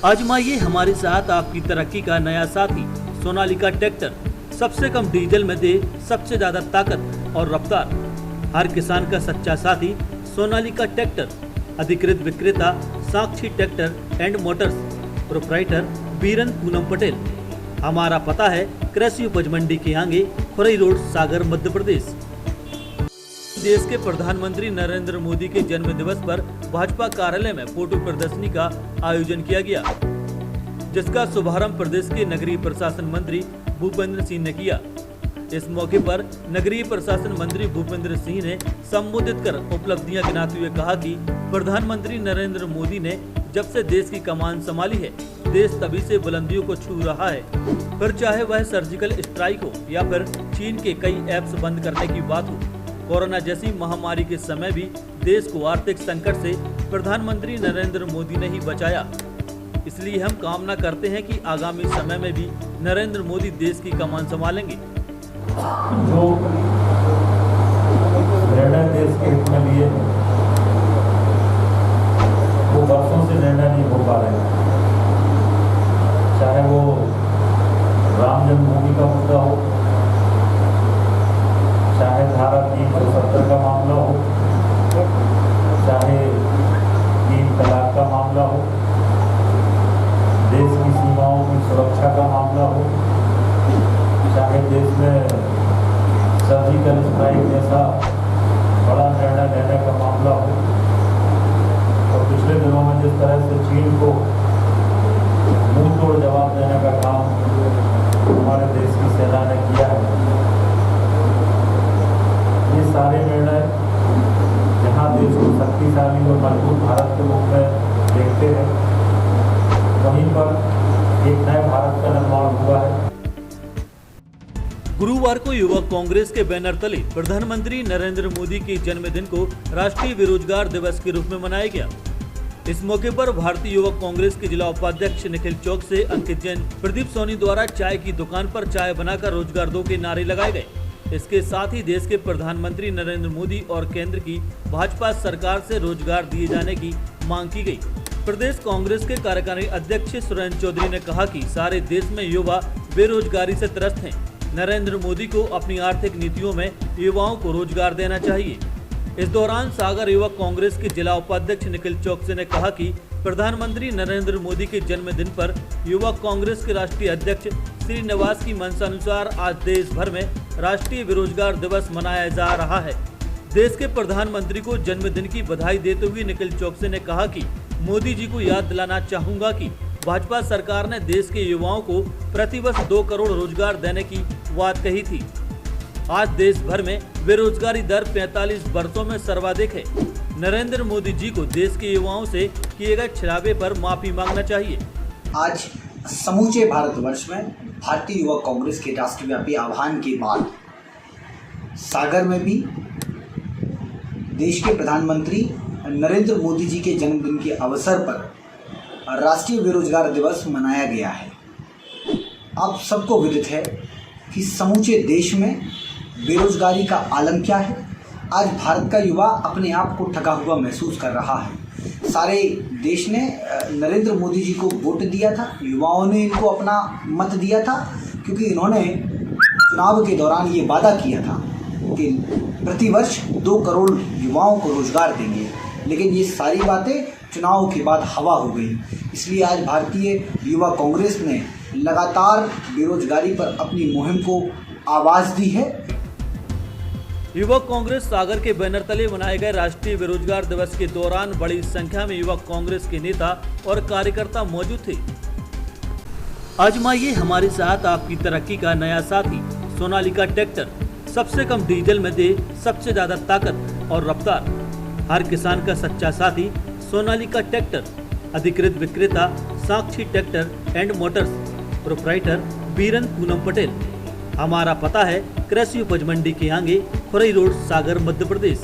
आजमाइए हमारे साथ आपकी तरक्की का नया साथी सोनालिका ट्रैक्टर। सबसे कम डीजल में दे सबसे ज्यादा ताकत और रफ्तार। हर किसान का सच्चा साथी सोनालिका ट्रैक्टर। अधिकृत विक्रेता Sakshi tractor and motors. Proprietor Biran Poonam Patel. हमारा पता है कृषि उपज मंडी के आगे, खुरई रोड, सागर, मध्य प्रदेश। देश के प्रधानमंत्री नरेंद्र मोदी के जन्म दिवस पर भाजपा कार्यालय में फोटो प्रदर्शनी का आयोजन किया गया, जिसका शुभारंभ प्रदेश के नगरीय प्रशासन मंत्री भूपेंद्र सिंह ने किया। इस मौके पर नगरीय प्रशासन मंत्री भूपेंद्र सिंह ने संबोधित कर उपलब्धियां गिनाते हुए कहा कि प्रधानमंत्री नरेंद्र मोदी ने जब से देश की कमान संभाली है, देश तभी से बुलंदियों को छू रहा है। फिर चाहे वह सर्जिकल स्ट्राइक हो या फिर चीन के कई ऐप्स बंद करने की बात हो, कोरोना जैसी महामारी के समय भी देश को आर्थिक संकट से प्रधानमंत्री नरेंद्र मोदी ने ही बचाया। इसलिए हम कामना करते हैं कि आगामी समय में भी नरेंद्र मोदी देश की कमान संभालेंगे। जो निर्णय देश के हित में लिए वो वर्षों से निर्णय नहीं हो पा रहे, चाहे वो राम जन्मभूमि का मुद्दा हो, चाहे धारा 370 का मामला हो, चाहे 3 तलाक का मामला हो, देश की सीमाओं की सुरक्षा का मामला हो, चाहे देश में सर्जिकल स्ट्राइक जैसा बड़ा निर्णय लेने का मामला हो। और पिछले दिनों में जिस तरह से चीन को मुंह तोड़ जवाब देने का काम हमारे देश की सेना ने किया है, ये सारे निर्णय जहां देश को शक्तिशाली और मजबूत भारत के रूप में देखते हैं, वहीं पर एक नए भारत का निर्माण हुआ है। गुरुवार को युवा कांग्रेस के बैनर तले प्रधानमंत्री नरेंद्र मोदी के जन्मदिन को राष्ट्रीय बेरोजगार दिवस के रूप में मनाया गया। इस मौके पर भारतीय युवा कांग्रेस के जिला उपाध्यक्ष निखिल चौक से अंकित जैन, प्रदीप सोनी द्वारा चाय की दुकान पर चाय बनाकर रोजगार दो के नारे लगाए गए। इसके साथ ही देश के प्रधानमंत्री नरेंद्र मोदी और केंद्र की भाजपा सरकार से रोजगार दिए जाने की मांग की गई। प्रदेश कांग्रेस के कार्यकारी अध्यक्ष सुरेंद्र चौधरी ने कहा कि सारे देश में युवा बेरोजगारी से त्रस्त हैं। नरेंद्र मोदी को अपनी आर्थिक नीतियों में युवाओं को रोजगार देना चाहिए। इस दौरान सागर युवा कांग्रेस के जिला उपाध्यक्ष निखिल चौकसे ने कहा कि प्रधानमंत्री नरेंद्र मोदी के जन्मदिन पर युवा कांग्रेस के राष्ट्रीय अध्यक्ष श्रीनिवास की मंशानुसार आज देश भर में राष्ट्रीय बेरोजगार दिवस मनाया जा रहा है। देश के प्रधानमंत्री को जन्मदिन की बधाई देते हुए निखिल चौकसे ने कहा कि मोदी जी को याद दिलाना चाहूंगा कि भाजपा सरकार ने देश के युवाओं को प्रतिवर्ष 2 करोड़ रोजगार देने की बात कही थी। आज देश भर में बेरोजगारी दर 45 वर्षों में सर्वाधिक है। नरेंद्र मोदी जी को देश के युवाओं से किए गए छलावे पर माफी मांगना चाहिए। आज समूचे भारतवर्ष में भारतीय युवा कांग्रेस के राष्ट्रव्यापी आह्वान के बाद सागर में भी देश के प्रधानमंत्री नरेंद्र मोदी जी के जन्मदिन के अवसर पर राष्ट्रीय बेरोजगार दिवस मनाया गया है। आप सबको विदित है कि समूचे देश में बेरोजगारी का आलम क्या है। आज भारत का युवा अपने आप को ठगा हुआ महसूस कर रहा है। सारे देश ने नरेंद्र मोदी जी को वोट दिया था, युवाओं ने इनको अपना मत दिया था, क्योंकि इन्होंने चुनाव के दौरान ये वादा किया था कि प्रतिवर्ष 2 करोड़ युवाओं को रोजगार देंगे। लेकिन ये सारी बातें चुनाव के बाद हवा हो गई। इसलिए आज भारतीय युवा कांग्रेस ने लगातार बेरोजगारी पर अपनी मुहिम को आवाज दी है। युवा कांग्रेस सागर के बैनर तले मनाए गए राष्ट्रीय बेरोजगार दिवस के दौरान बड़ी संख्या में युवा कांग्रेस के नेता और कार्यकर्ता मौजूद थे। आजमाइए हमारे साथ आपकी तरक्की का नया साथी सोनालिका ट्रैक्टर। सबसे कम डीजल में दे सबसे ज्यादा ताकत और रफ्तार। हर किसान का सच्चा साथी सोनालिका ट्रैक्टर। अधिकृत विक्रेता Sakshi tractor and motors. Proprietor Biran Poonam Patel. हमारा पता है कृषि उपज मंडी के आगे, खुरई रोड, सागर, मध्य प्रदेश।